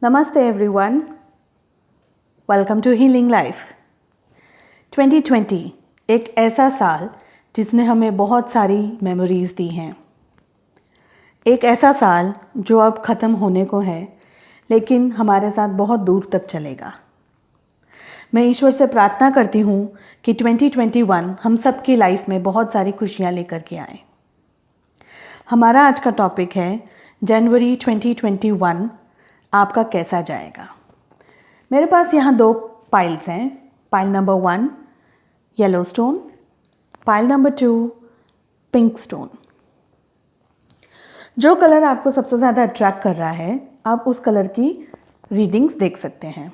नमस्ते everyone, welcome to healing life. 2020 एक ऐसा साल जिसने हमें बहुत सारी मेमोरीज़ दी हैं। एक ऐसा साल जो अब ख़त्म होने को है, लेकिन हमारे साथ बहुत दूर तक चलेगा। मैं ईश्वर से प्रार्थना करती हूँ कि 2021 हम सब की लाइफ में बहुत सारी खुशियाँ लेकर के आए। हमारा आज का टॉपिक है जनवरी 2021 आपका कैसा जाएगा। मेरे पास यहाँ 2 पाइल्स हैं। Pile number 1 yellow stone, pile number 2 pink stone. जो कलर आपको सबसे ज़्यादा अट्रैक्ट कर रहा है, आप उस कलर की रीडिंग्स देख सकते हैं।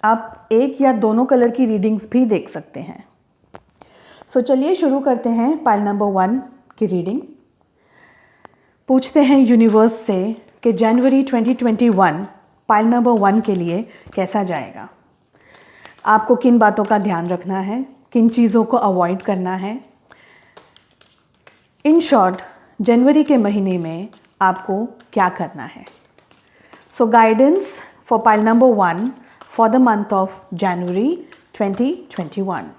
आप एक या दोनों कलर की रीडिंग्स भी देख सकते हैं। सो चलिए शुरू करते हैं पाइल नंबर 1 की रीडिंग। पूछते हैं यूनिवर्स से कि जनवरी 2021 पाइल नंबर 1 के लिए कैसा जाएगा। आपको किन बातों का ध्यान रखना है, किन चीज़ों को अवॉइड करना है। इन शॉर्ट, जनवरी के महीने में आपको क्या करना है। So guidance for pile number 1 for the month of January 2021।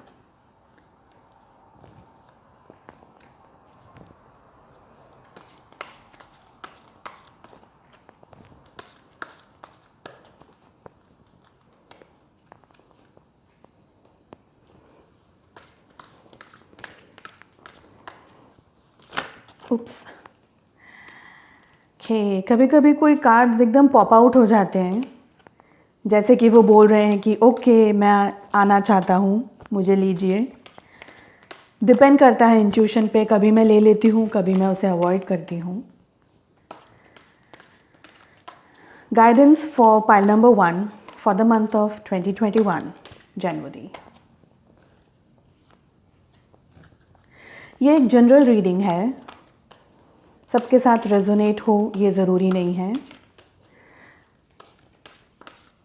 Oops, कभी कभी कोई कार्ड्स एकदम पॉप आउट हो जाते हैं, जैसे कि वो बोल रहे हैं कि ओके मैं आना चाहता हूँ, मुझे लीजिए। डिपेंड करता है इंट्यूशन पे, कभी मैं ले लेती हूँ, कभी मैं उसे अवॉइड करती हूँ। Guidance for pile number 1 for the month of 2021 जनवरी। ये एक जनरल रीडिंग है, सबके साथ रेजोनेट हो ये ज़रूरी नहीं है।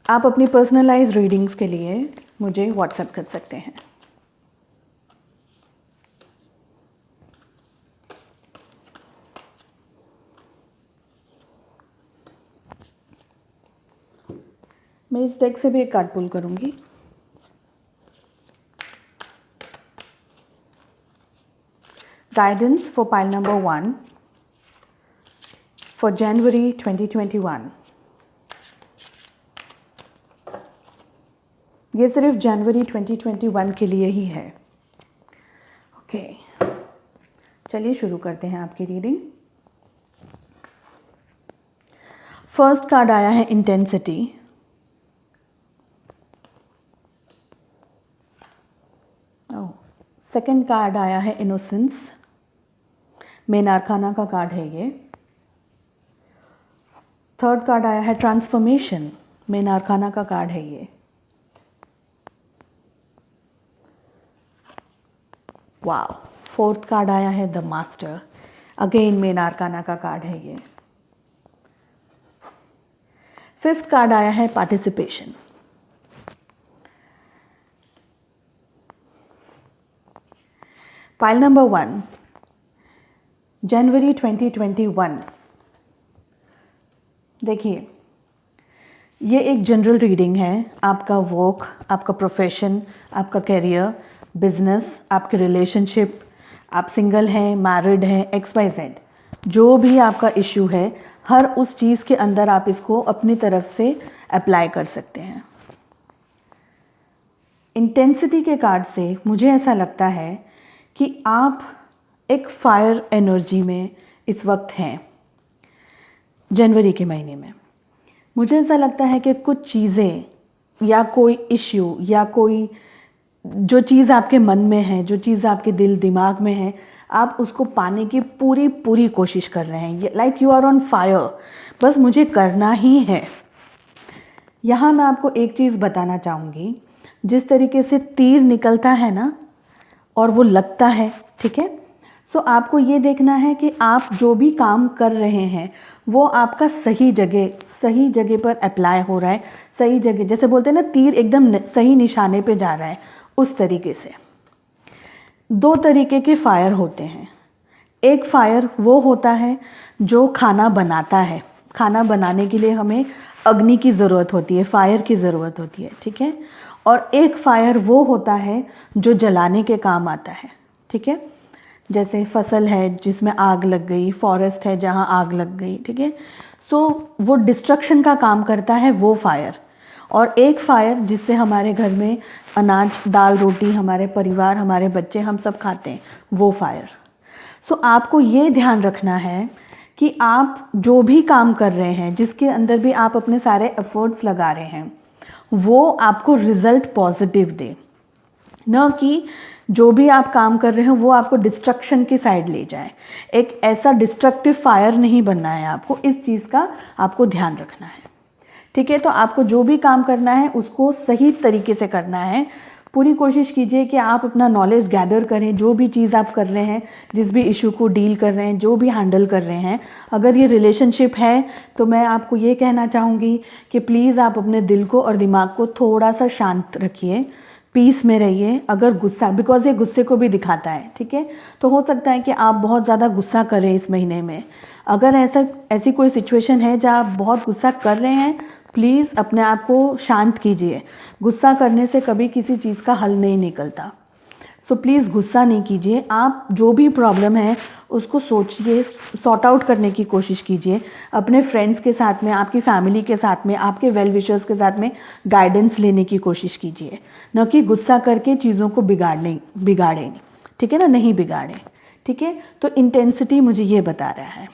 आप अपनी पर्सनलाइज रीडिंग्स के लिए मुझे व्हाट्सएप कर सकते हैं। मैं इस डेक से भी एक कार्ड पुल करूंगी। Guidance for pile number 1 for January 2021। ये सिर्फ जनवरी 2021 के लिए ही है। ओके, चलिए शुरू करते हैं आपकी रीडिंग। फर्स्ट कार्ड आया है इंटेंसिटी। सेकंड कार्ड आया है इनोसेंस। मेन आर्काना का कार्ड है ये। थर्ड कार्ड आया है ट्रांसफॉर्मेशन। मेन आर्काना का कार्ड है ये। वाओ, फोर्थ कार्ड आया है द मास्टर। अगेन मेन आर्काना का कार्ड है ये। फिफ्थ कार्ड आया है पार्टिसिपेशन। फाइल नंबर 1 जनवरी 2021। देखिए, ये एक जनरल रीडिंग है। आपका वर्क, आपका प्रोफेशन, आपका करियर, बिजनेस, आपके रिलेशनशिप, आप सिंगल हैं, मैरिड हैं, XYZ, जो भी आपका इश्यू है, हर उस चीज़ के अंदर आप इसको अपनी तरफ से अप्लाई कर सकते हैं। इंटेंसिटी के कार्ड से मुझे ऐसा लगता है कि आप एक फायर एनर्जी में इस वक्त हैं। जनवरी के महीने में मुझे ऐसा लगता है कि कुछ चीज़ें या कोई इश्यू या कोई जो चीज़ आपके मन में है, जो चीज़ आपके दिल दिमाग में है, आप उसको पाने की पूरी पूरी कोशिश कर रहे हैं। Like you are on fire, बस मुझे करना ही है। यहाँ मैं आपको एक चीज़ बताना चाहूँगी, जिस तरीके से तीर निकलता है ना और वो लगता है, ठीक है। सो आपको ये देखना है कि आप जो भी काम कर रहे हैं वो आपका सही जगह पर अप्लाई हो रहा है। सही जगह, जैसे बोलते हैं ना, तीर एकदम सही निशाने पे जा रहा है, उस तरीके से। 2 तरीके के फायर होते हैं। एक फायर वो होता है जो खाना बनाता है, खाना बनाने के लिए हमें अग्नि की ज़रूरत होती है, फायर की ज़रूरत होती है, ठीक है। और एक फायर वो होता है जो जलाने के काम आता है, ठीक है। जैसे फसल है जिसमें आग लग गई, फॉरेस्ट है जहाँ आग लग गई, ठीक है। सो वो डिस्ट्रक्शन का काम करता है वो फायर। और एक फायर जिससे हमारे घर में अनाज, दाल, रोटी, हमारे परिवार, हमारे बच्चे, हम सब खाते हैं, वो फायर। सो आपको ये ध्यान रखना है कि आप जो भी काम कर रहे हैं, जिसके अंदर भी आप अपने सारे एफर्ट्स लगा रहे हैं, वो आपको रिजल्ट पॉजिटिव दे, न कि जो भी आप काम कर रहे हो वो आपको डिस्ट्रक्शन की साइड ले जाए। एक ऐसा डिस्ट्रक्टिव फायर नहीं बनना है आपको, इस चीज़ का आपको ध्यान रखना है, ठीक है। तो आपको जो भी काम करना है उसको सही तरीके से करना है। पूरी कोशिश कीजिए कि आप अपना नॉलेज गैदर करें, जो भी चीज़ आप कर रहे हैं, जिस भी इशू को डील कर रहे हैं, जो भी हैंडल कर रहे हैं। अगर ये रिलेशनशिप है तो मैं आपको ये कहना चाहूँगी कि प्लीज़ आप अपने दिल को और दिमाग को थोड़ा सा शांत रखिए, पीस में रहिए। अगर गुस्सा, बिकॉज ये गुस्से को भी दिखाता है, ठीक है। तो हो सकता है कि आप बहुत ज़्यादा गुस्सा करें इस महीने में। अगर ऐसी कोई सिचुएशन है जहाँ आप बहुत गुस्सा कर रहे हैं, प्लीज़ अपने आप को शांत कीजिए। गुस्सा करने से कभी किसी चीज़ का हल नहीं निकलता। सो प्लीज़ गुस्सा नहीं कीजिए। आप जो भी प्रॉब्लम है उसको सोचिए, सॉर्ट आउट करने की कोशिश कीजिए। अपने फ्रेंड्स के साथ में, आपकी फैमिली के साथ में, आपके वेल विशर्स के साथ में गाइडेंस लेने की कोशिश कीजिए, न कि गुस्सा करके चीज़ों को बिगाड़ें, ठीक है ना, नहीं बिगाड़ें, ठीक है। तो इंटेंसिटी मुझे ये बता रहा है,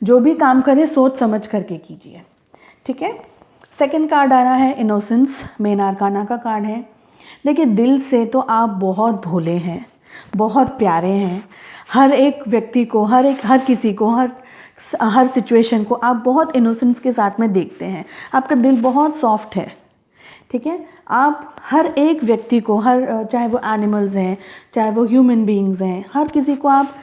जो भी काम करें सोच समझ करके कीजिए, ठीक है। सेकंड कार्ड आ रहा है इनोसेंस, मेन आर्काना का कार्ड है। देखिए, दिल से तो आप बहुत भोले हैं, बहुत प्यारे हैं। हर एक व्यक्ति को, हर किसी को, हर सिचुएशन को आप बहुत इनोसेंस के साथ में देखते हैं। आपका दिल बहुत सॉफ्ट है, ठीक है। आप हर एक व्यक्ति को, चाहे वो एनिमल्स हैं, चाहे वो ह्यूमन बीइंग्स हैं, हर किसी को आप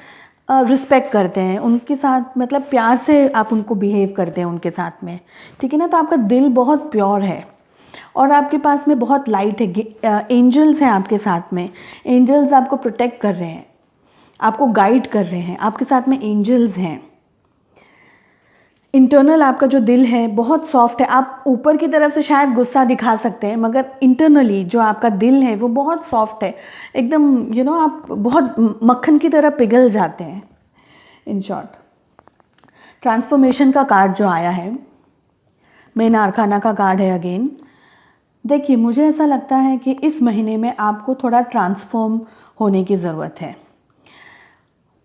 रिस्पेक्ट करते हैं, उनके साथ मतलब प्यार से आप उनको बिहेव करते हैं उनके साथ में, ठीक है ना। तो आपका दिल बहुत प्योर है और आपके पास में बहुत लाइट है। एंजल्स हैं आपके साथ में, एंजल्स आपको प्रोटेक्ट कर रहे हैं, आपको गाइड कर रहे हैं, आपके साथ में एंजल्स हैं। इंटरनल आपका जो दिल है बहुत सॉफ्ट है। आप ऊपर की तरफ से शायद गुस्सा दिखा सकते हैं, मगर इंटरनली जो आपका दिल है वो बहुत सॉफ्ट है, एकदम आप बहुत मक्खन की तरह पिघल जाते हैं। इन शॉर्ट, ट्रांसफॉर्मेशन का कार्ड जो आया है, मेन आर्काना का कार्ड है अगेन। देखिए, मुझे ऐसा लगता है कि इस महीने में आपको थोड़ा ट्रांसफॉर्म होने की ज़रूरत है।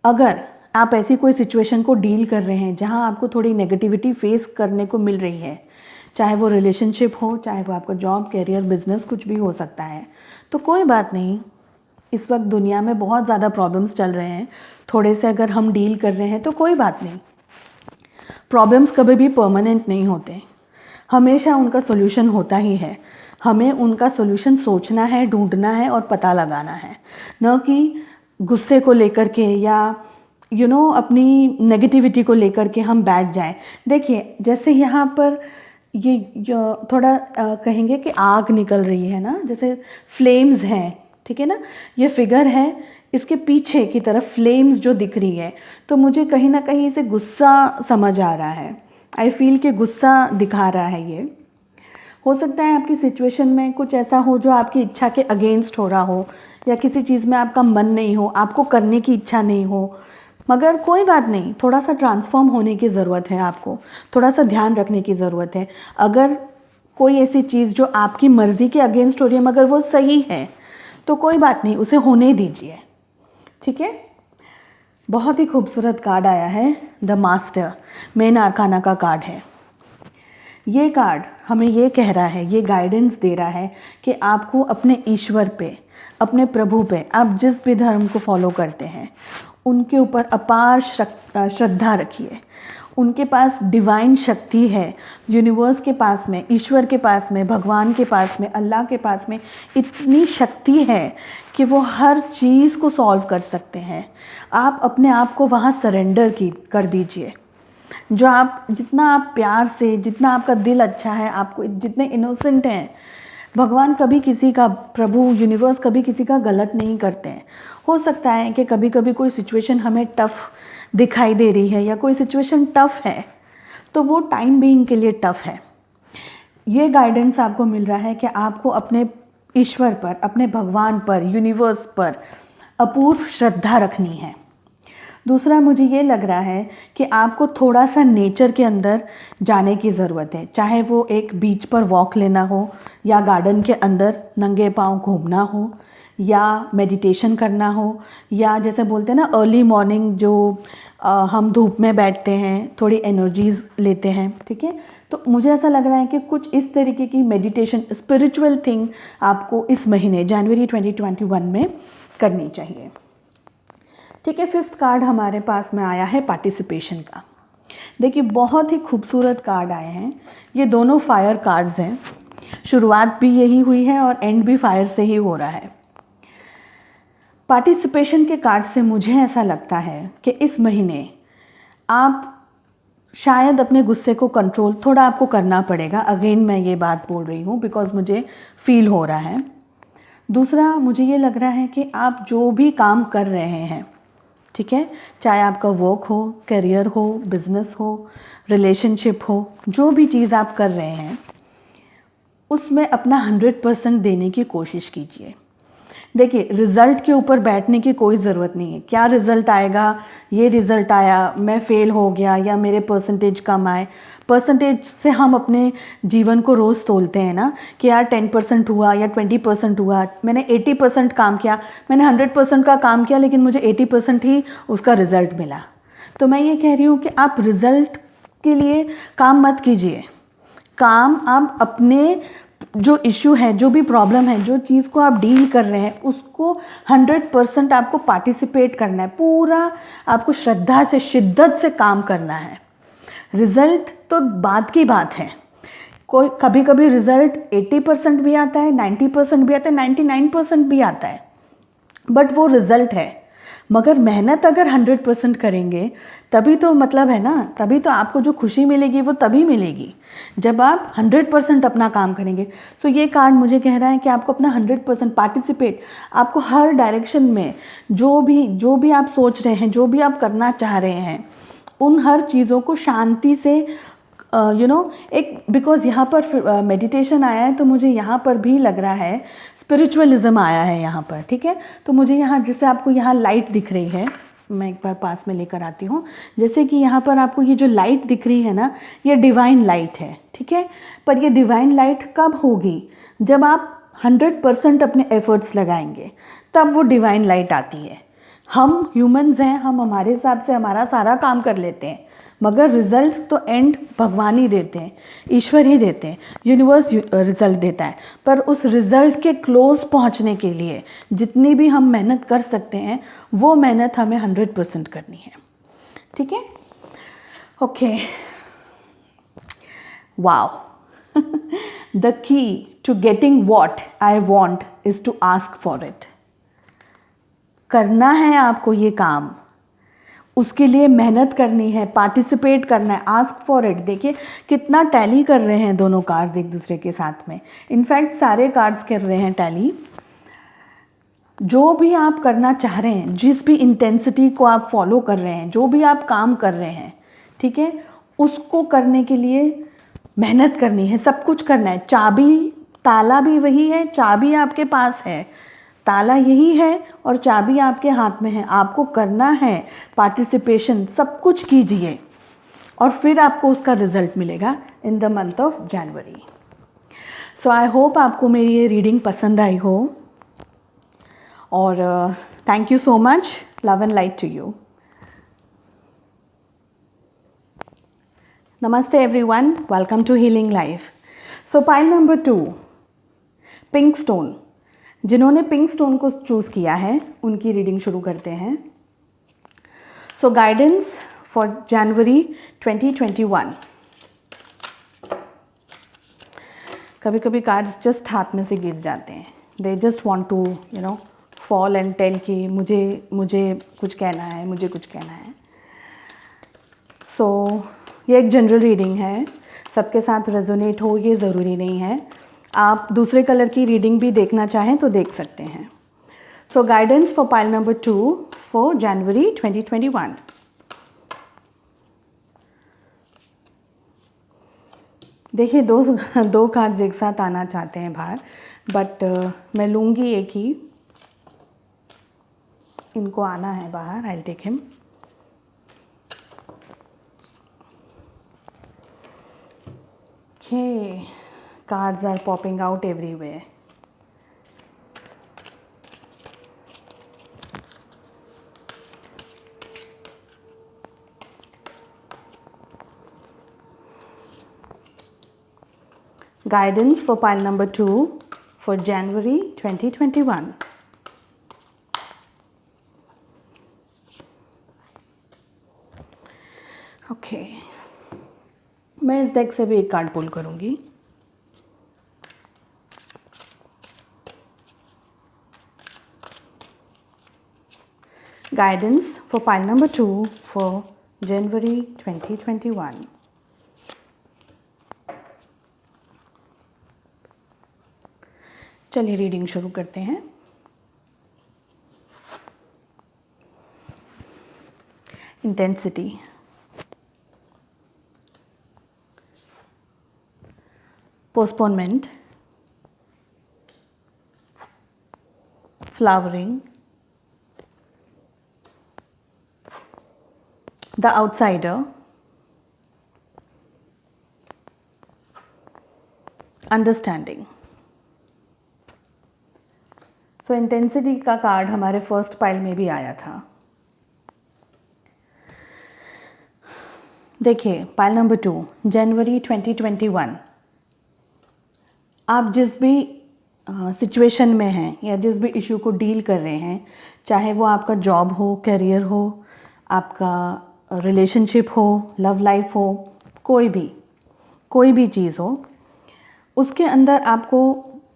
अगर आप ऐसी कोई सिचुएशन को डील कर रहे हैं जहां आपको थोड़ी नेगेटिविटी फेस करने को मिल रही है, चाहे वो रिलेशनशिप हो, चाहे वो आपका जॉब, करियर, बिजनेस, कुछ भी हो सकता है, तो कोई बात नहीं। इस वक्त दुनिया में बहुत ज़्यादा प्रॉब्लम्स चल रहे हैं, थोड़े से अगर हम डील कर रहे हैं तो कोई बात नहीं। प्रॉब्लम्स कभी भी परमानेंट नहीं होते, हमेशा उनका सोल्यूशन होता ही है। हमें उनका सोल्यूशन सोचना है, ढूंढना है और पता लगाना है, न कि गुस्से को लेकर के या अपनी नेगेटिविटी को लेकर के हम बैठ जाएं। देखिए, जैसे यहाँ पर ये थोड़ा कहेंगे कि आग निकल रही है ना, जैसे फ्लेम्स हैं, ठीक है ना, ये फिगर है, इसके पीछे की तरफ फ्लेम्स जो दिख रही है, तो मुझे कहीं ना कहीं इसे गुस्सा समझ आ रहा है। आई फील कि गुस्सा दिखा रहा है ये। हो सकता है आपकी सिचुएशन में कुछ ऐसा हो जो आपकी इच्छा के अगेंस्ट हो रहा हो, या किसी चीज़ में आपका मन नहीं हो, आपको करने की इच्छा नहीं हो, मगर कोई बात नहीं, थोड़ा सा ट्रांसफॉर्म होने की ज़रूरत है, आपको थोड़ा सा ध्यान रखने की ज़रूरत है। अगर कोई ऐसी चीज़ जो आपकी मर्ज़ी के अगेंस्ट हो रही है मगर वो सही है, तो कोई बात नहीं, उसे होने दीजिए, ठीक है। बहुत ही खूबसूरत कार्ड आया है, द मास्टर, मेन आर्काना का कार्ड है। ये कार्ड हमें ये कह रहा है, ये गाइडेंस दे रहा है कि आपको अपने ईश्वर पे, अपने प्रभु पे, आप जिस भी धर्म को फॉलो करते हैं उनके ऊपर अपार श्रद्धा रखिए। उनके पास डिवाइन शक्ति है, यूनिवर्स के पास में, ईश्वर के पास में, भगवान के पास में, अल्लाह के पास में इतनी शक्ति है कि वो हर चीज़ को सॉल्व कर सकते हैं। आप अपने आप को वहाँ सरेंडर कर दीजिए। जितना आप प्यार से, जितना आपका दिल अच्छा है, आपको जितने इनोसेंट हैं, भगवान कभी किसी का, प्रभु यूनिवर्स कभी किसी का गलत नहीं करते हैं। हो सकता है कि कभी कभी कोई सिचुएशन हमें टफ़ दिखाई दे रही है या कोई सिचुएशन टफ़ है, तो वो टाइम बीइंग के लिए टफ है। ये गाइडेंस आपको मिल रहा है कि आपको अपने ईश्वर पर, अपने भगवान पर, यूनिवर्स पर अपूर्व श्रद्धा रखनी है। दूसरा, मुझे ये लग रहा है कि आपको थोड़ा सा नेचर के अंदर जाने की ज़रूरत है, चाहे वो एक बीच पर वॉक लेना हो, या गार्डन के अंदर नंगे पाँव घूमना हो, या मेडिटेशन करना हो, या जैसे बोलते हैं ना अर्ली मॉर्निंग जो हम धूप में बैठते हैं, थोड़ी एनर्जीज लेते हैं, ठीक है। तो मुझे ऐसा लग रहा है कि कुछ इस तरीके की मेडिटेशन, स्पिरिचुअल थिंग आपको इस महीने जनवरी 2021 में करनी चाहिए, ठीक है। 5th कार्ड हमारे पास में आया है पार्टिसिपेशन का। देखिए बहुत ही खूबसूरत कार्ड आए हैं। ये दोनों फायर कार्ड्स हैं, शुरुआत भी यही हुई है और एंड भी फायर से ही हो रहा है। पार्टिसिपेशन के कार्ड से मुझे ऐसा लगता है कि इस महीने आप शायद अपने गुस्से को कंट्रोल थोड़ा आपको करना पड़ेगा। अगेन मैं ये बात बोल रही हूँ बिकॉज मुझे फील हो रहा है। दूसरा, मुझे ये लग रहा है कि आप जो भी काम कर रहे हैं, ठीक है, चाहे आपका वर्क हो, करियर हो, बिजनेस हो, रिलेशनशिप हो, जो भी चीज़ आप कर रहे हैं उसमें अपना 100% देने की कोशिश कीजिए। देखिए रिज़ल्ट के ऊपर बैठने की कोई ज़रूरत नहीं है। क्या रिज़ल्ट आएगा, ये रिज़ल्ट आया, मैं फ़ेल हो गया या मेरे परसेंटेज कम आए। परसेंटेज से हम अपने जीवन को रोज़ तोलते हैं ना कि यार 10% हुआ या 20% हुआ, मैंने 80% काम किया, मैंने 100% का काम किया लेकिन मुझे 80% ही उसका रिज़ल्ट मिला। तो मैं ये कह रही हूँ कि आप रिज़ल्ट के लिए काम मत कीजिए। काम आप अपने जो इश्यू है, जो भी प्रॉब्लम है, जो चीज़ को आप डील कर रहे हैं उसको 100% आपको पार्टिसिपेट करना है, पूरा आपको श्रद्धा से, शिद्दत से काम करना है। रिज़ल्ट तो बात की बात है। कोई कभी कभी रिज़ल्ट 80% भी आता है, 90% भी आता है, 99% भी आता है, बट वो रिज़ल्ट है। मगर मेहनत अगर 100% करेंगे तभी तो मतलब है ना, तभी तो आपको जो खुशी मिलेगी वो तभी मिलेगी जब आप 100% अपना काम करेंगे। सो ये कार्ड मुझे कह रहा है कि आपको अपना 100% पार्टिसिपेट, आपको हर डायरेक्शन में जो भी आप सोच रहे हैं, जो भी आप करना चाह रहे हैं, उन हर चीज़ों को शांति से एक, बिकॉज यहाँ पर मेडिटेशन आया है तो मुझे यहाँ पर भी लग रहा है स्पिरिचुअलिज्म आया है यहाँ पर, ठीक है। तो मुझे यहाँ, जैसे आपको यहाँ लाइट दिख रही है, मैं एक बार पास में लेकर आती हूँ, जैसे कि यहाँ पर आपको ये जो लाइट दिख रही है ना, ये डिवाइन लाइट है, ठीक है। पर ये डिवाइन लाइट कब होगी, जब आप 100% अपने एफर्ट्स लगाएंगे, तब वो डिवाइन लाइट आती है। हम ह्यूमंस हैं, हम हमारे हिसाब से हमारा सारा काम कर लेते हैं, मगर रिज़ल्ट तो एंड भगवान ही देते हैं, ईश्वर ही देते हैं, यूनिवर्स रिज़ल्ट देता है। पर उस रिज़ल्ट के क्लोज पहुंचने के लिए जितनी भी हम मेहनत कर सकते हैं वो मेहनत हमें 100% करनी है, ठीक है। Okay, wow the key to getting what I want is to ask for it. करना है आपको ये काम, उसके लिए मेहनत करनी है, पार्टिसिपेट करना है, आस्क फॉर इट। देखिए कितना टैली कर रहे हैं दोनों कार्ड्स एक दूसरे के साथ में, इनफैक्ट सारे कार्ड्स कर रहे हैं टैली। जो भी आप करना चाह रहे हैं, जिस भी इंटेंसिटी को आप फॉलो कर रहे हैं, जो भी आप काम कर रहे हैं, ठीक है, उसको करने के लिए मेहनत करनी है, सब कुछ करना है। चाबी, ताला भी वही है, चाबी आपके पास है, ताला यही है और चाबी आपके हाथ में है। आपको करना है पार्टिसिपेशन, सब कुछ कीजिए और फिर आपको उसका रिजल्ट मिलेगा in the month of January. So I hope आपको मेरी ये रीडिंग पसंद आई हो और thank you so much, love and light to you. नमस्ते everyone, welcome to healing life. So pile number 2, pink stone. जिन्होंने पिंक स्टोन को चूज़ किया है उनकी रीडिंग शुरू करते हैं। So guidance for January 2021। कभी कभी कार्ड्स जस्ट हाथ में से गिर जाते हैं, they just want to fall and tell कि मुझे कुछ कहना है, मुझे कुछ कहना है। सो ये एक जनरल रीडिंग है, सबके साथ रेजोनेट हो ये ज़रूरी नहीं है। आप दूसरे कलर की रीडिंग भी देखना चाहें तो देख सकते हैं। So guidance for pile number 2 for January 2021। देखिए दो दो कार्ड्स एक साथ आना चाहते हैं बाहर, बट मैं लूँगी एक ही। इनको आना है बाहर, I will take him. Okay, cards are popping out everywhere. Guidance for pile number 2 for January 2021. Okay. मैं इस डेक से भी एक कार्ड पुल करूंगी। Guidance for pile number 2 for January 2021. चलिए रीडिंग शुरू करते हैं। Intensity, postponement, flowering, the outsider, understanding. So intensity का कार्ड हमारे फर्स्ट पाइल में भी आया था। देखिए पाइल नंबर 2 जनवरी 2021। आप जिस भी सिचुएशन में हैं या जिस भी इशू को डील कर रहे हैं, चाहे वो आपका जॉब हो, करियर हो, आपका रिलेशनशिप हो, लव लाइफ हो, कोई भी चीज़ हो, उसके अंदर आपको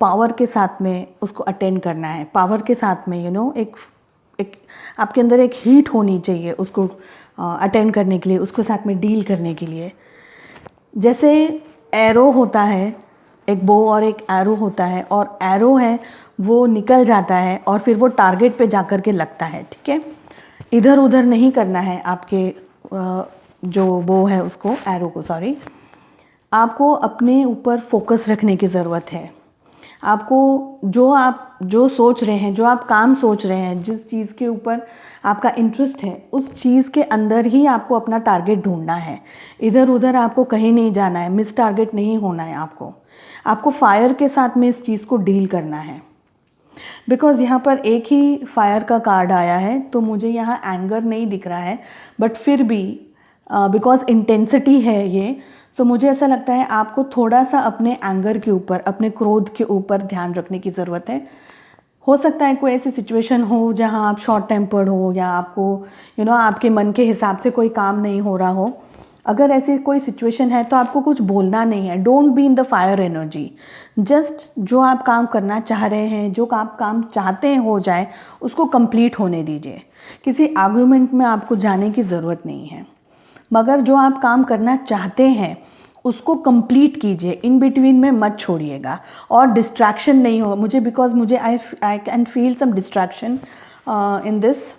पावर के साथ में उसको अटेंड करना है। पावर के साथ में एक आपके अंदर एक हीट होनी चाहिए उसको अटेंड करने के लिए, उसके साथ में डील करने के लिए। जैसे एरो होता है, एक बो और एक एरो होता है, और एरो है वो निकल जाता है और फिर वो टारगेट पे जाकर के लगता है, ठीक है। इधर उधर नहीं करना है आपके जो बो है उसको, एरो को सॉरी, आपको अपने ऊपर फोकस रखने की ज़रूरत है। आपको आप जो सोच रहे हैं, जो आप काम सोच रहे हैं, जिस चीज़ के ऊपर आपका इंटरेस्ट है, उस चीज़ के अंदर ही आपको अपना टारगेट ढूंढना है। इधर उधर आपको कहीं नहीं जाना है, मिस टारगेट नहीं होना है। आपको फायर के साथ में इस चीज़ को डील करना है। बिकॉज़ यहाँ पर एक ही फायर का कार्ड आया है, तो मुझे यहाँ एंगर नहीं दिख रहा है, बट फिर भी बिकॉज़ इंटेंसिटी है ये, तो मुझे ऐसा लगता है आपको थोड़ा सा अपने एंगर के ऊपर, अपने क्रोध के ऊपर ध्यान रखने की ज़रूरत है। हो सकता है कोई ऐसी सिचुएशन हो जहाँ आप शॉर्ट टेम्पर्ड हो, या आपको आपके मन के हिसाब से कोई काम नहीं हो रहा हो। अगर ऐसी कोई सिचुएशन है तो आपको कुछ बोलना नहीं है। Don't be in the fire energy. Just जो आप काम करना चाह रहे हैं, जो आप काम चाहते हैं हो जाए, उसको कंप्लीट होने दीजिए। किसी आर्गुमेंट में आपको जाने की ज़रूरत नहीं है, मगर जो आप काम करना चाहते हैं उसको कंप्लीट कीजिए, इन बिटवीन में मत छोड़िएगा। और डिस्ट्रैक्शन नहीं हो मुझे I can feel some distraction in this.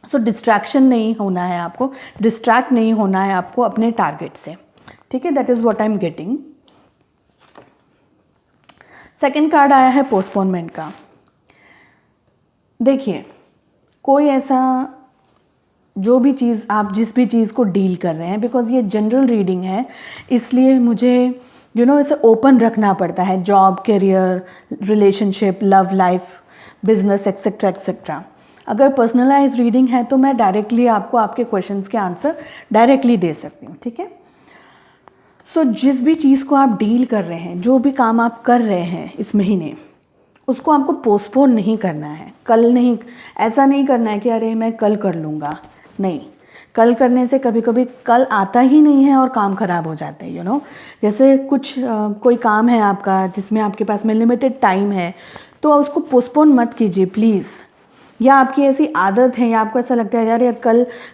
So distraction नहीं होना है आपको, डिस्ट्रैक्ट नहीं होना है आपको अपने टारगेट से, ठीक है। That is what I am getting. Second card आया है पोस्टपोनमेंट का। देखिए कोई ऐसा जो भी चीज़ आप जिस भी चीज़ को डील कर रहे हैं, बिकॉज ये जनरल रीडिंग है, इसलिए मुझे इसे ओपन रखना पड़ता है। Job, career, relationship, love life, business etcetera etcetera. अगर पर्सनलाइज रीडिंग है तो मैं डायरेक्टली आपको आपके क्वेश्चंस के आंसर डायरेक्टली दे सकती हूँ, ठीक है। सो जिस भी चीज़ को आप डील कर रहे हैं, जो भी काम आप कर रहे हैं इस महीने, उसको आपको पोस्टपोन नहीं करना है। कल नहीं, ऐसा नहीं करना है कि अरे मैं कल कर लूँगा, नहीं। कल करने से कभी कभी कल आता ही नहीं है और काम ख़राब हो जाते हैं। जैसे कोई काम है आपका जिसमें आपके पास में लिमिटेड टाइम है, तो उसको पोस्टपोन मत कीजिए प्लीज़। या आपकी ऐसी आदत है, या आपको ऐसा लगता है यार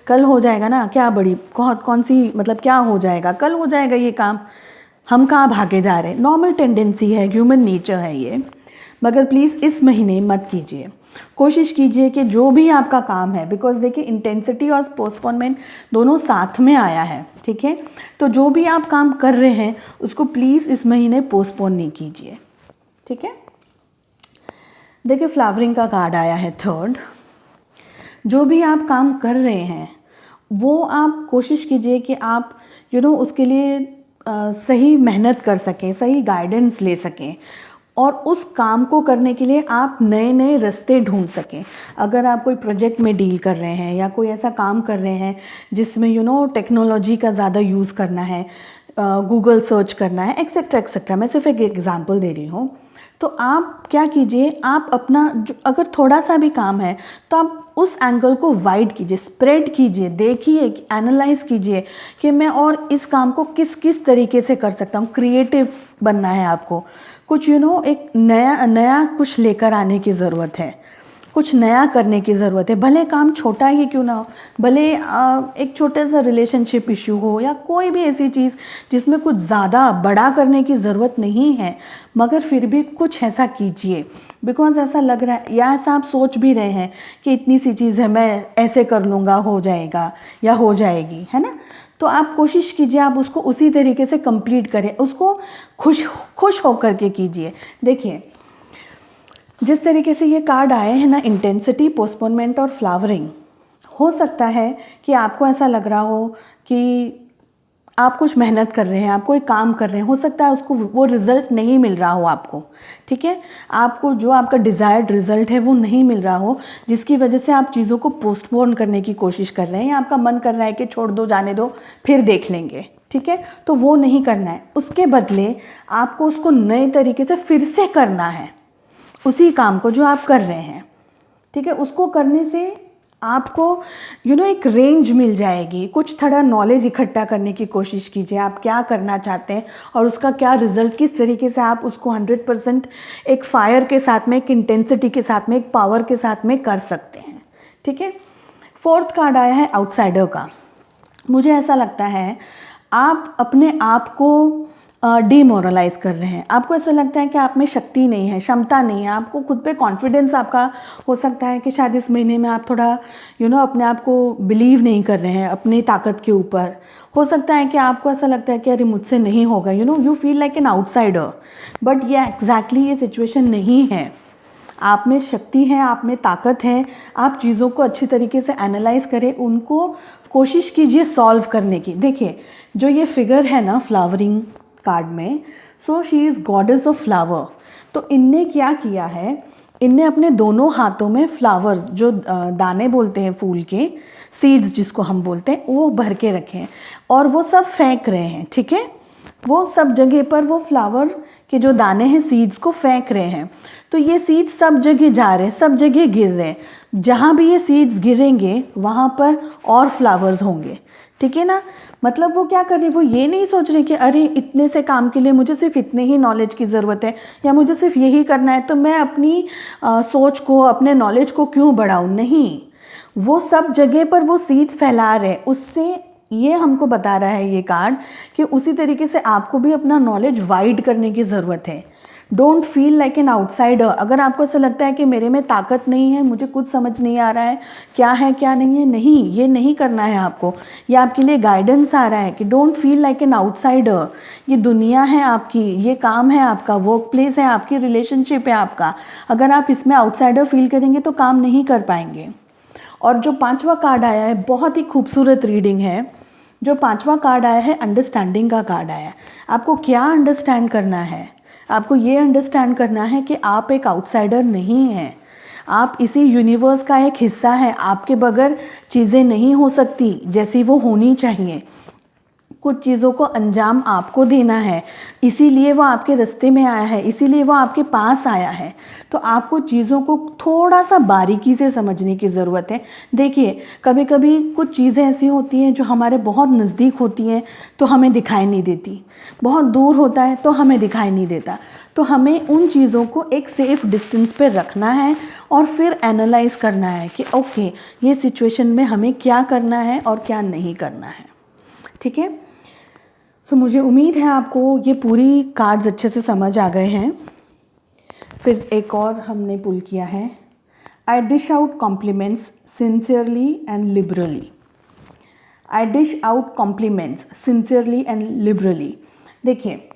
कल हो जाएगा ना, क्या बड़ी कौन सी मतलब क्या हो जाएगा, कल हो जाएगा ये काम, हम कहाँ भागे जा रहे हैं। नॉर्मल टेंडेंसी है, ह्यूमन नेचर है ये, मगर प्लीज़ इस महीने मत कीजिए। कोशिश कीजिए कि जो भी आपका काम है, बिकॉज देखिए इंटेंसिटी और पोस्टपोनमेंट दोनों साथ में आया है, ठीक है। तो जो भी आप काम कर रहे हैं उसको प्लीज़ इस महीने पोस्टपोन नहीं कीजिए, ठीक है। देखिए फ्लावरिंग का कार्ड आया है 3rd। जो भी आप काम कर रहे हैं वो आप कोशिश कीजिए कि आप उसके लिए सही मेहनत कर सकें, सही गाइडेंस ले सकें, और उस काम को करने के लिए आप नए नए रास्ते ढूंढ सकें। अगर आप कोई प्रोजेक्ट में डील कर रहे हैं या कोई ऐसा काम कर रहे हैं जिसमें टेक्नोलॉजी का ज़्यादा यूज़ करना है, गूगल सर्च करना है, एक्सेट्रा एक्सेट्रा, मैं सिर्फ एक एग्जांपल दे रही हूँ। तो आप क्या कीजिए, आप अपना अगर थोड़ा सा भी काम है तो आप उस एंगल को वाइड कीजिए, स्प्रेड कीजिए, देखिए, एनालाइज कीजिए कि मैं और इस काम को किस किस तरीके से कर सकता हूँ। क्रिएटिव बनना है आपको, कुछ एक नया कुछ लेकर आने की ज़रूरत है, कुछ नया करने की ज़रूरत है। भले काम छोटा ही क्यों ना हो, भले एक छोटा सा रिलेशनशिप इशू हो या कोई भी ऐसी चीज़ जिसमें कुछ ज़्यादा बड़ा करने की ज़रूरत नहीं है, मगर फिर भी कुछ ऐसा कीजिए। बिकॉज ऐसा लग रहा है या ऐसा आप सोच भी रहे हैं कि इतनी सी चीज़ है, मैं ऐसे कर लूँगा, हो जाएगा या हो जाएगी, है ना। तो आप कोशिश कीजिए आप उसको उसी तरीके से कंप्लीट करें, उसको खुश होकर के कीजिए। देखिए जिस तरीके से ये कार्ड आए हैं ना, इंटेंसिटी, पोस्टपोनमेंट और फ्लावरिंग, हो सकता है कि आपको ऐसा लग रहा हो कि आप कुछ मेहनत कर रहे हैं, आप कोई काम कर रहे हैं, हो सकता है उसको वो रिज़ल्ट नहीं मिल रहा हो आपको, ठीक है। आपको जो आपका डिज़ायर्ड रिज़ल्ट है वो नहीं मिल रहा हो, जिसकी वजह से आप चीज़ों को पोस्टपोन करने की कोशिश कर रहे हैं, या आपका मन कर रहा है कि छोड़ दो, जाने दो, फिर देख लेंगे, ठीक है। तो वो नहीं करना है, उसके बदले आपको उसको नए तरीके से फिर से करना है, उसी काम को जो आप कर रहे हैं, ठीक है। उसको करने से आपको एक रेंज मिल जाएगी, कुछ थोड़ा नॉलेज इकट्ठा करने की कोशिश कीजिए, आप क्या करना चाहते हैं और उसका क्या रिजल्ट, किस तरीके से आप उसको 100% एक फायर के साथ में, एक इंटेंसिटी के साथ में, एक पावर के साथ में कर सकते हैं, ठीक है। 4th कार्ड आया है आउटसाइडर का। मुझे ऐसा लगता है आप अपने आप को डीमोरलाइज कर रहे हैं, आपको ऐसा लगता है कि आप में शक्ति नहीं है, क्षमता नहीं है, आपको खुद पे कॉन्फिडेंस आपका हो सकता है कि शायद इस महीने में आप थोड़ा अपने आप को बिलीव नहीं कर रहे हैं अपनी ताकत के ऊपर। हो सकता है कि आपको ऐसा लगता है कि अरे मुझसे नहीं होगा, you feel like an outsider, but ये एग्जैक्टली ये सिचुएशन नहीं है। आप में शक्ति है, आप में ताकत है, आप चीज़ों को अच्छी तरीके से एनालाइज करें, उनको कोशिश कीजिए सॉल्व करने की। देखिए जो ये फिगर है ना फ्लावरिंग कार्ड में, so she is goddess of flower. तो इनने क्या किया है, इनने अपने दोनों हाथों में फ्लावर्स, जो दाने बोलते हैं फूल के, सीड्स जिसको हम बोलते हैं, वो भर के रखे हैं और वो सब फेंक रहे हैं, ठीक है। वो सब जगह पर वो फ्लावर के जो दाने हैं, सीड्स को फेंक रहे हैं। तो ये सीड्स सब जगह जा रहे हैं, सब जगह गिर रहे हैं। जहाँ भी ये सीड्स गिरेंगे वहाँ पर और फ्लावर्स होंगे, ठीक है ना। मतलब वो क्या कर रहे हैं, वो ये नहीं सोच रहे कि अरे इतने से काम के लिए मुझे सिर्फ इतने ही नॉलेज की ज़रूरत है या मुझे सिर्फ यही करना है, तो मैं अपनी सोच को, अपने नॉलेज को क्यों बढ़ाऊँ। नहीं, वो सब जगह पर वो सीड्स फैला रहे हैं। उससे ये हमको बता रहा है ये कार्ड कि उसी तरीके से आपको भी अपना नॉलेज वाइड करने की ज़रूरत है। Don't feel like an outsider. अगर आपको ऐसा लगता है कि मेरे में ताकत नहीं है, मुझे कुछ समझ नहीं आ रहा है क्या नहीं है, नहीं, ये नहीं करना है आपको। ये आपके लिए गाइडेंस आ रहा है कि don't feel like an outsider. ये दुनिया है आपकी, ये काम है आपका, वर्क प्लेस है आपकी, रिलेशनशिप है आपका। अगर आप इसमें आउटसाइडर फील करेंगे तो काम नहीं कर पाएंगे। और जो 5वां कार्ड आया है, बहुत ही खूबसूरत रीडिंग है। जो 5वां कार्ड आया है, अंडरस्टैंडिंग का कार्ड आया है। आपको क्या अंडरस्टैंड करना है, आपको ये अंडरस्टैंड करना है कि आप एक आउटसाइडर नहीं हैं, आप इसी यूनिवर्स का एक हिस्सा हैं। आपके बगैर चीज़ें नहीं हो सकती जैसी वो होनी चाहिए। कुछ चीज़ों को अंजाम आपको देना है, इसीलिए वो आपके रास्ते में आया है, इसीलिए वो आपके पास आया है। तो आपको चीज़ों को थोड़ा सा बारीकी से समझने की ज़रूरत है। देखिए कभी कभी कुछ चीज़ें ऐसी होती हैं जो हमारे बहुत नज़दीक होती हैं तो हमें दिखाई नहीं देती, बहुत दूर होता है तो हमें दिखाई नहीं देता। तो हमें उन चीज़ों को एक सेफ़ डिस्टेंस पे रखना है और फिर एनालाइज करना है कि ओके ये सिचुएशन में हमें क्या करना है और क्या नहीं करना है, ठीक है। सो मुझे उम्मीद है आपको ये पूरी कार्ड्स अच्छे से समझ आ गए हैं। फिर एक और हमने पुल किया है, I dish out compliments sincerely and liberally. I dish out compliments sincerely and liberally. देखिए,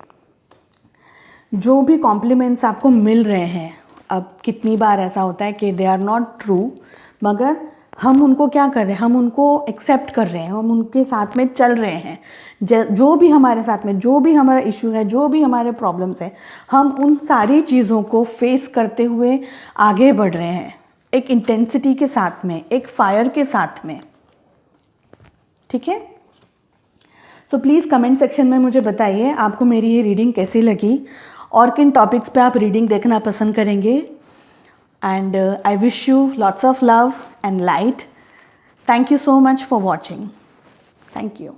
जो भी कॉम्प्लीमेंट्स आपको मिल रहे हैं, अब कितनी बार ऐसा होता है कि दे आर नॉट ट्रू, मगर हम उनको क्या कर रहे हैं, हम उनको एक्सेप्ट कर रहे हैं, हम उनके साथ में चल रहे हैं। जो भी हमारे साथ में, जो भी हमारा इशू है, जो भी हमारे प्रॉब्लम्स हैं, हम उन सारी चीज़ों को फेस करते हुए आगे बढ़ रहे हैं, एक इंटेंसिटी के साथ में, एक फायर के साथ में। ठीक है, सो प्लीज़ कमेंट सेक्शन में मुझे बताइए आपको मेरी ये रीडिंग कैसी लगी और किन टॉपिक्स पे आप रीडिंग देखना पसंद करेंगे। And I wish you lots of love and light. Thank you so much for watching. Thank you.